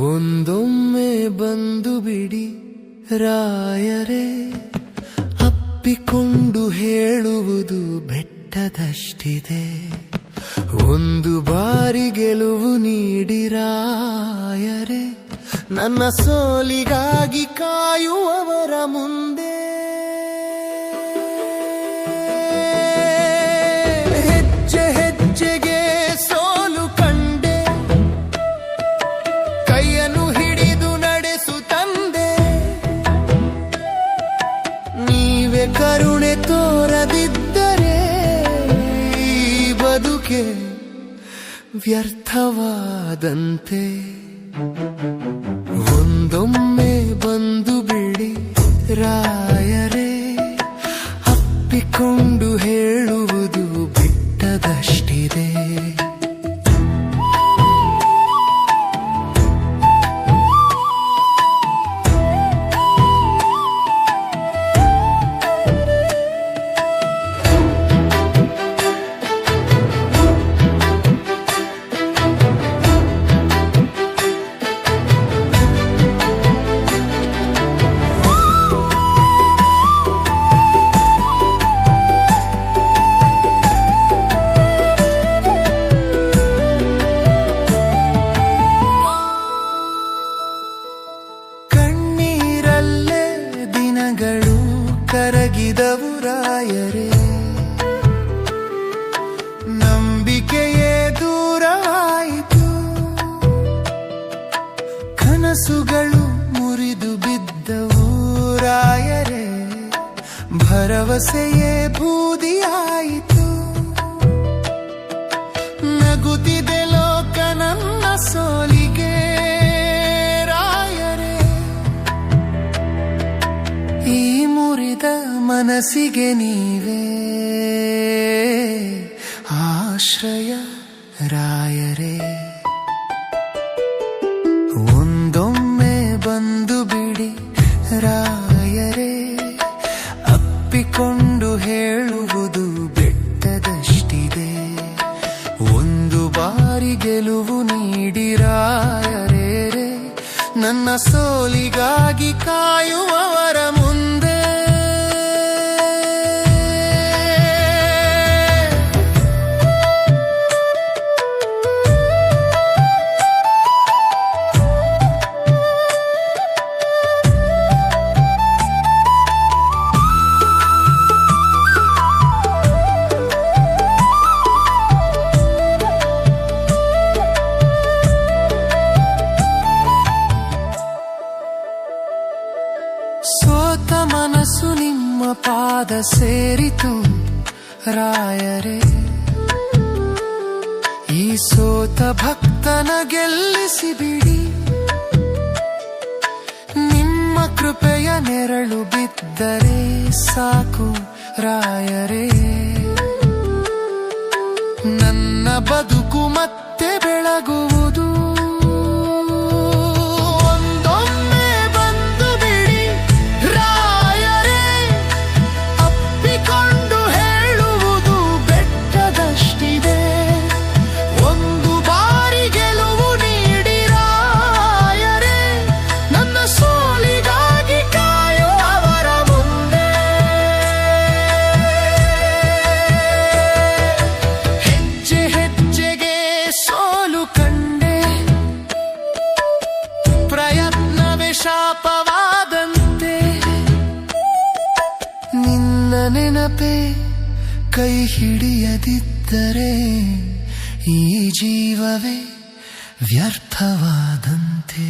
ಒಂದೊಮ್ಮೆ ಬಂದು ಬಿಡಿ ರಾಯರೇ, ಅಪ್ಪಿಕೊಂಡು ಹೇಳುವುದು ಬೆಟ್ಟದಷ್ಟಿದೆ. ಒಂದು ಬಾರಿ ಗೆಲುವು ನೀಡಿ ರಾಯರೇ, ನನ್ನ ಸೋಲಿಗಾಗಿ ಕಾಯುವವರ ಮುಂದೆ. ಹೆಜ್ಜೆ ಹೆಜ್ಜೆಗೆ ಸೋಲು ಕಂಡೆ, ಕೈಯನ್ನು ಹಿಡಿದು ನಡೆಸು ತಂದೆ. ನೀವೇ ಕರುಣೆ ತೋರದಿದ್ದರೆ ಈ ಬದುಕೆ ವ್ಯರ್ಥವಾದಂತೆ. ಒಂದೊಮ್ಮೆ ಬಂದು ಬಿಡಿ ರಾಯರೇ, ಅಪ್ಪಿಕೊಂಡು ಹೇಳುವುದು ಬೆಟ್ಟದಷ್ಟಿದೆ. ಕರಗಿದವು ರಾಯರೇ, ನಂಬಿಕೆಯೇ ದೂರವಾಯಿತು. ಕನಸುಗಳು ಮುರಿದು ಬಿದ್ದವು ರಾಯರೇ, ಭರವಸೆಯೇ ಬೂದಿಯಾಯಿತು. ನಗುತ್ತಿದೆ ಲೋಕ ನನ್ನ ಸೋಲಿಗೆ ರಾಯರೇ, ಈ ಮುರಿದ ಮನಸ್ಸಿಗೆ ನೀವೇ ಆಶ್ರಯ ರಾಯರೇ. ಒಂದೊಮ್ಮೆ ಬಂದು ಬಿಡಿ ರಾಯರೇ, ಅಪ್ಪಿಕೊಂಡು ಹೇಳುವುದು ಬೆಟ್ಟದಷ್ಟಿದೆ. ಒಂದು ಬಾರಿ ಗೆಲುವು ನೀಡಿ ರಾಯರೇ, ನನ್ನ ಸೋಲಿಗಾಗಿ ಕಾಯುವವರ ಮುಂದೆ. ಸೋತ ಮನಸ್ಸು ನಿಮ್ಮ ಪಾದ ಸೇರಿತು ರಾಯರೇ, ಈ ಸೋತ ಭಕ್ತನ ಗೆಲ್ಲಿಸಿ ಬಿಡಿ. ನಿಮ್ಮ ಕೃಪೆಯ ನೆರಳು ಬಿದ್ದರೆ ಸಾಕು ರಾಯರೇ, ನನ್ನ ಬದುಕು ಮತ್ತೆ ಬೆಳಗುವುದು. ಶಾಪವಾದಂತೆ ನಿನ್ನ ನೆನಪೇ ಕೈ ಹಿಡಿಯದಿದ್ದರೆ ಈ ಜೀವವೇ ವ್ಯರ್ಥವಾದಂತೆ.